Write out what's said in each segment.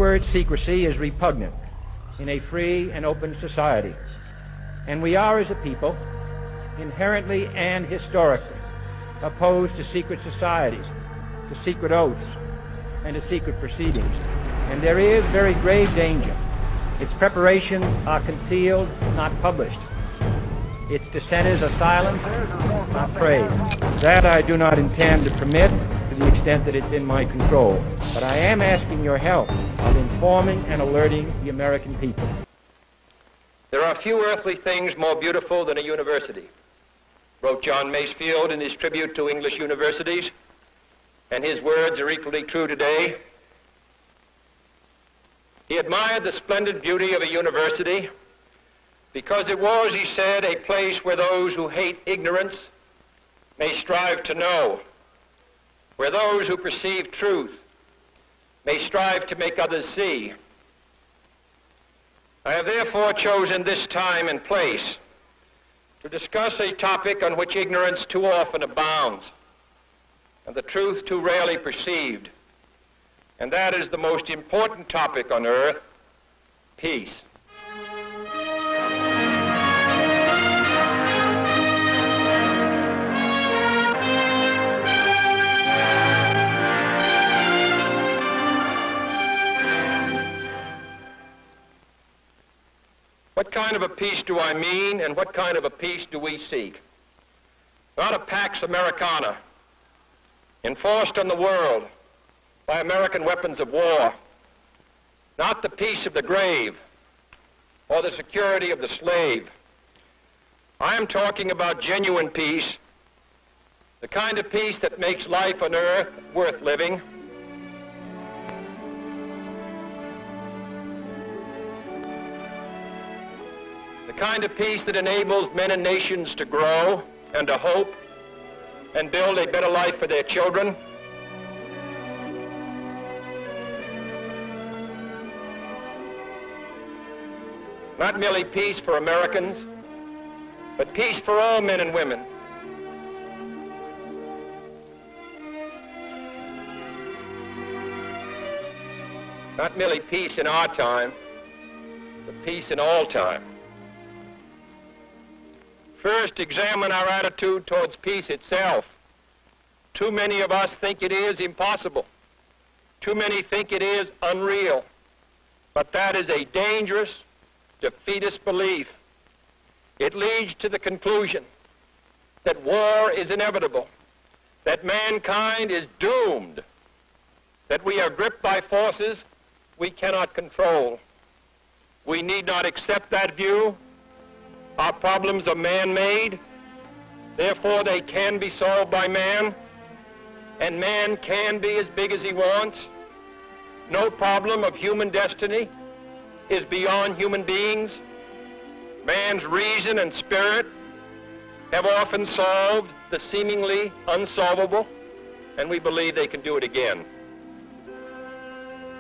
word secrecy is repugnant in a free and open society, and we are, as a people, inherently and historically opposed to secret societies, to secret oaths, and to secret proceedings. And there is very grave danger. Its preparations are concealed, not published. Its dissenters are silenced, not praised. That I do not intend to permit to the extent that it's in my control. But I am asking your help of informing and alerting the American people. There are few earthly things more beautiful than a university, wrote John Masefield in his tribute to English universities, and his words are equally true today. He admired the splendid beauty of a university because it was, he said, a place where those who hate ignorance may strive to know, where those who perceive truth may strive to make others see. I have therefore chosen this time and place to discuss a topic on which ignorance too often abounds and the truth too rarely perceived, and that is the most important topic on earth, peace. What kind of a peace do I mean, and what kind of a peace do we seek? Not a Pax Americana, enforced on the world by American weapons of war. Not the peace of the grave or the security of the slave. I am talking about genuine peace, the kind of peace that makes life on earth worth living. The kind of peace that enables men and nations to grow and to hope and build a better life for their children. Not merely peace for Americans, but peace for all men and women. Not merely peace in our time, but peace in all time. First, examine our attitude towards peace itself. Too many of us think it is impossible. Too many think it is unreal. But that is a dangerous, defeatist belief. It leads to the conclusion that war is inevitable, that mankind is doomed, that we are gripped by forces we cannot control. We need not accept that view. Our problems are man-made, therefore they can be solved by man, and man can be as big as he wants. No problem of human destiny is beyond human beings. Man's reason and spirit have often solved the seemingly unsolvable, and we believe they can do it again.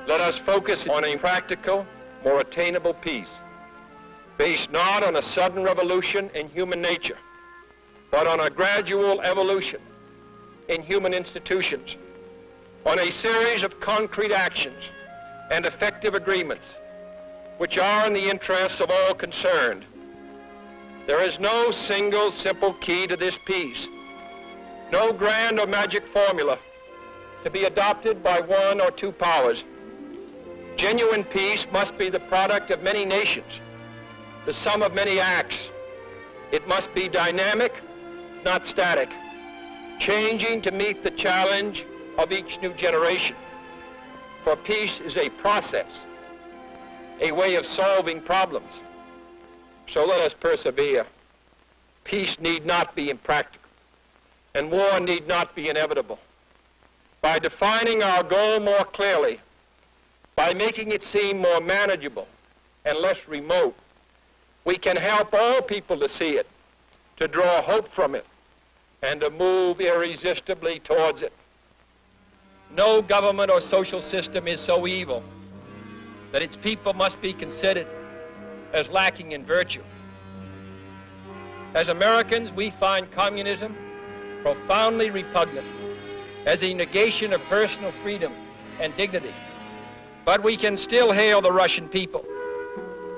Let us focus on a practical, more attainable peace, based not on a sudden revolution in human nature, but on a gradual evolution in human institutions, on a series of concrete actions and effective agreements which are in the interests of all concerned. There is no single simple key to this peace, no grand or magic formula to be adopted by one or two powers. Genuine peace must be the product of many nations, the sum of many acts. It must be dynamic, not static, changing to meet the challenge of each new generation. For peace is a process, a way of solving problems. So let us persevere. Peace need not be impractical, and war need not be inevitable. By defining our goal more clearly, by making it seem more manageable and less remote, we can help all people to see it, to draw hope from it, and to move irresistibly towards it. No government or social system is so evil that its people must be considered as lacking in virtue. As Americans, we find communism profoundly repugnant as a negation of personal freedom and dignity. But we can still hail the Russian people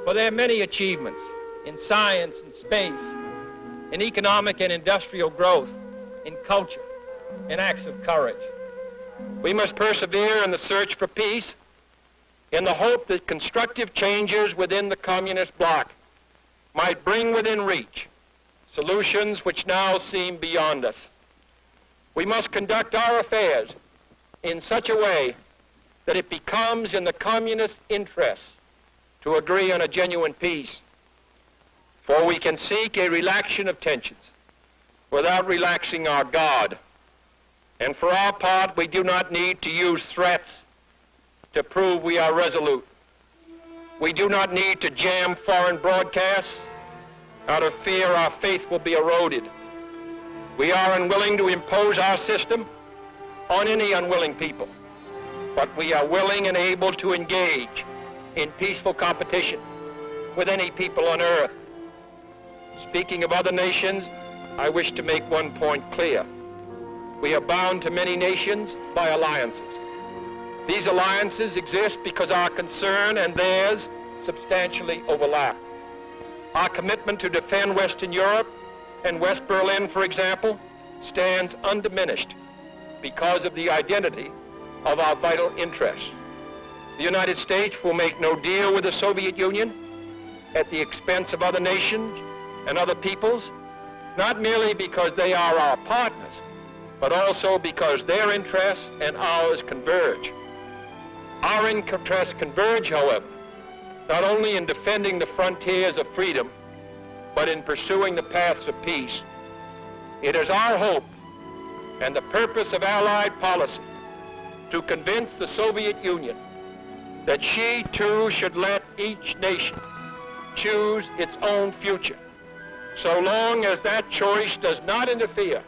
for their many achievements in science and space, in economic and industrial growth, in culture, in acts of courage. We must persevere in the search for peace in the hope that constructive changes within the communist bloc might bring within reach solutions which now seem beyond us. We must conduct our affairs in such a way that it becomes in the communist interest to agree on a genuine peace. For we can seek a relaxation of tensions without relaxing our God. And for our part, we do not need to use threats to prove we are resolute. We do not need to jam foreign broadcasts out of fear our faith will be eroded. We are unwilling to impose our system on any unwilling people, but we are willing and able to engage in peaceful competition with any people on earth. Speaking of other nations, I wish to make one point clear. We are bound to many nations by alliances. These alliances exist because our concern and theirs substantially overlap. Our commitment to defend Western Europe and West Berlin, for example, stands undiminished because of the identity of our vital interests. The United States will make no deal with the Soviet Union at the expense of other nations and other peoples, not merely because they are our partners, but also because their interests and ours converge. Our interests converge, however, not only in defending the frontiers of freedom, but in pursuing the paths of peace. It is our hope and the purpose of Allied policy to convince the Soviet Union that she too should let each nation choose its own future, so long as that choice does not interfere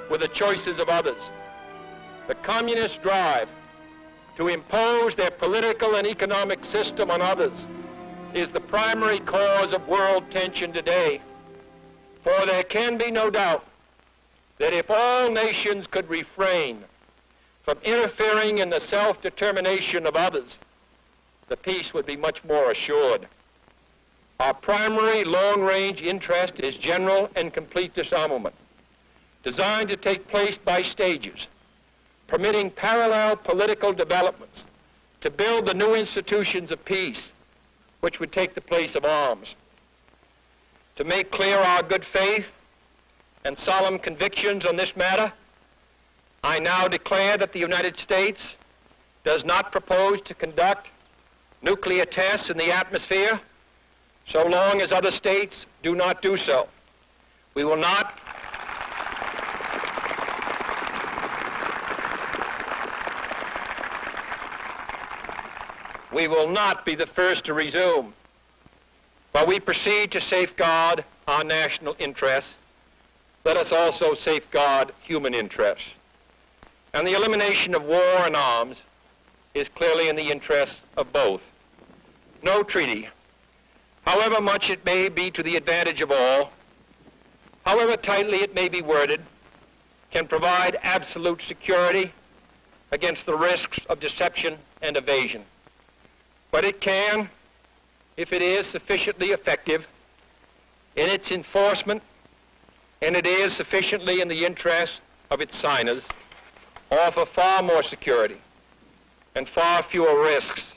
with the choices of others. The communist drive to impose their political and economic system on others is the primary cause of world tension today. For there can be no doubt that if all nations could refrain from interfering in the self-determination of others, the peace would be much more assured. Our primary long-range interest is general and complete disarmament, designed to take place by stages, permitting parallel political developments to build the new institutions of peace, which would take the place of arms. To make clear our good faith and solemn convictions on this matter, I now declare that the United States does not propose to conduct nuclear tests in the atmosphere so long as other states do not do so. We will not be the first to resume. While we proceed to safeguard our national interests, let us also safeguard human interests. And the elimination of war and arms is clearly in the interest of both. No treaty, however much it may be to the advantage of all, however tightly it may be worded, can provide absolute security against the risks of deception and evasion. But it can, if it is sufficiently effective in its enforcement, and it is sufficiently in the interest of its signers, offer far more security and far fewer risks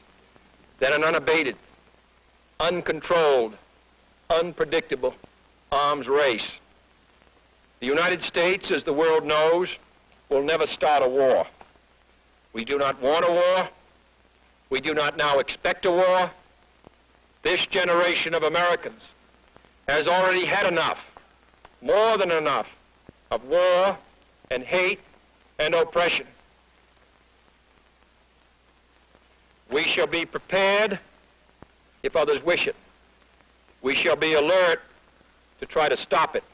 than an unabated, uncontrolled, unpredictable arms race. The United States, as the world knows, will never start a war. We do not want a war. We do not now expect a war. This generation of Americans has already had enough, more than enough, of war and hate and oppression. We shall be prepared if others wish it. We shall be alert to try to stop it.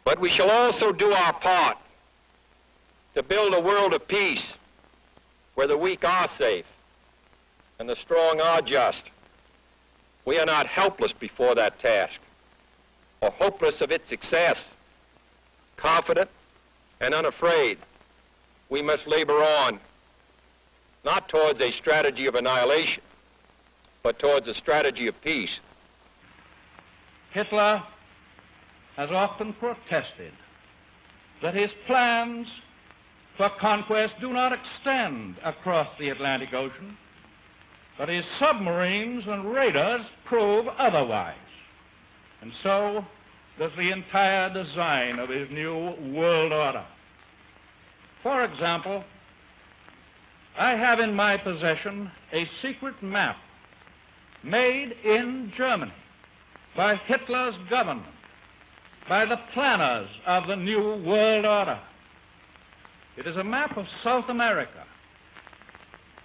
But we shall also do our part to build a world of peace where the weak are safe and the strong are just. We are not helpless before that task or hopeless of its success. Confident and unafraid, we must labor on. not towards a strategy of annihilation, but towards a strategy of peace. Hitler has often protested that his plans for conquest do not extend across the Atlantic Ocean, but his submarines and raiders prove otherwise. And so does the entire design of his new world order. For example, I have in my possession a secret map made in Germany by Hitler's government, by the planners of the new world order. It is a map of South America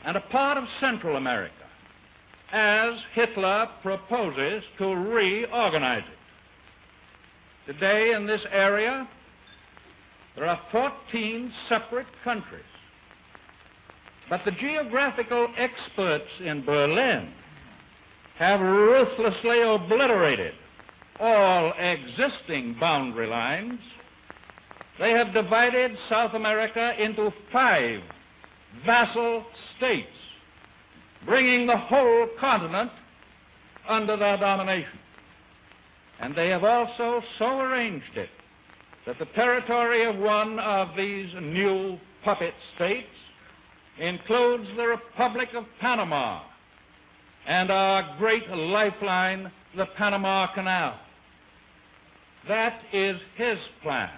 and a part of Central America, as Hitler proposes to reorganize it. Today in this area, there are 14 separate countries. But the geographical experts in Berlin have ruthlessly obliterated all existing boundary lines. They have divided South America into 5 vassal states, bringing the whole continent under their domination. And they have also so arranged it that the territory of one of these new puppet states includes the Republic of Panama and our great lifeline, the Panama Canal. That is his plan.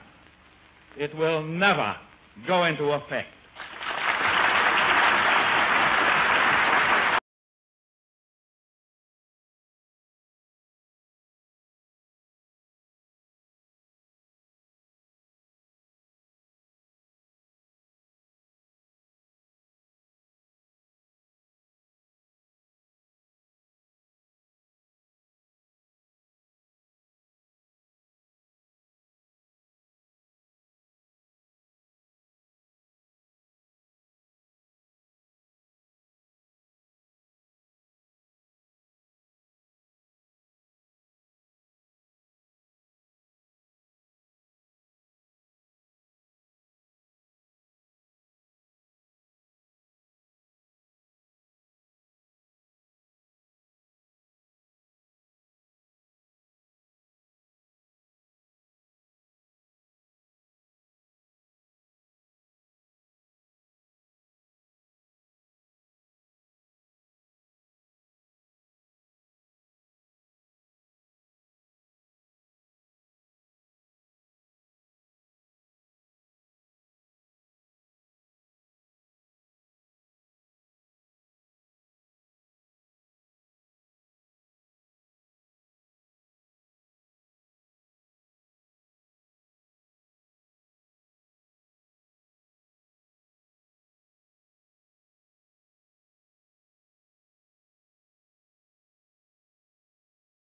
It will never go into effect.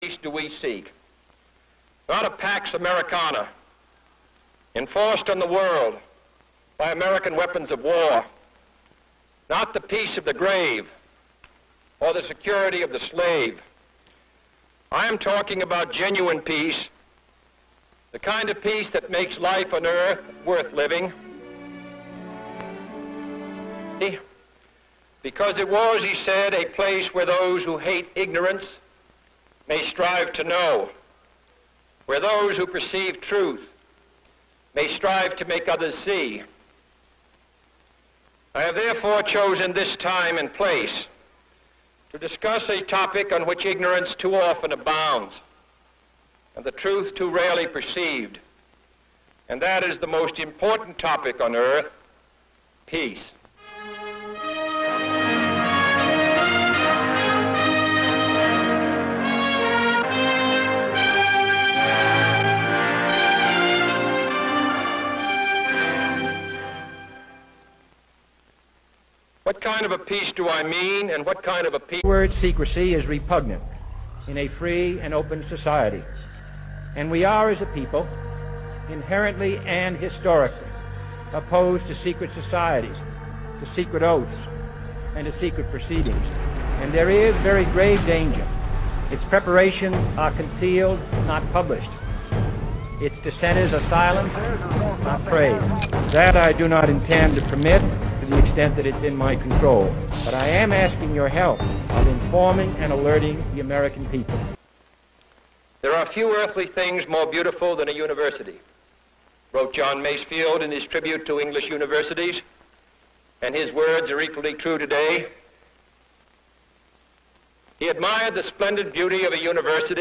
Peace do we seek? Not a Pax Americana enforced on the world by American weapons of war, not the peace of the grave or the security of the slave. I am talking about genuine peace, the kind of peace that makes life on earth worth living. Because it was, he said, a place where those who hate ignorance may strive to know, where those who perceive truth may strive to make others see. I have therefore chosen this time and place to discuss a topic on which ignorance too often abounds and the truth too rarely perceived, and that is the most important topic on earth, peace. What kind of a peace do I mean, and what kind of a peace? The word secrecy is repugnant in a free and open society. And we are, as a people, inherently and historically opposed to secret societies, to secret oaths, and to secret proceedings. And there is very grave danger. Its preparations are concealed, not published. Its dissenters are silenced, not praised. That I do not intend to permit to the extent that it's in my control. But I am asking your help of informing and alerting the American people. There are few earthly things more beautiful than a university, wrote John Masefield in his tribute to English universities, and his words are equally true today. He admired the splendid beauty of a university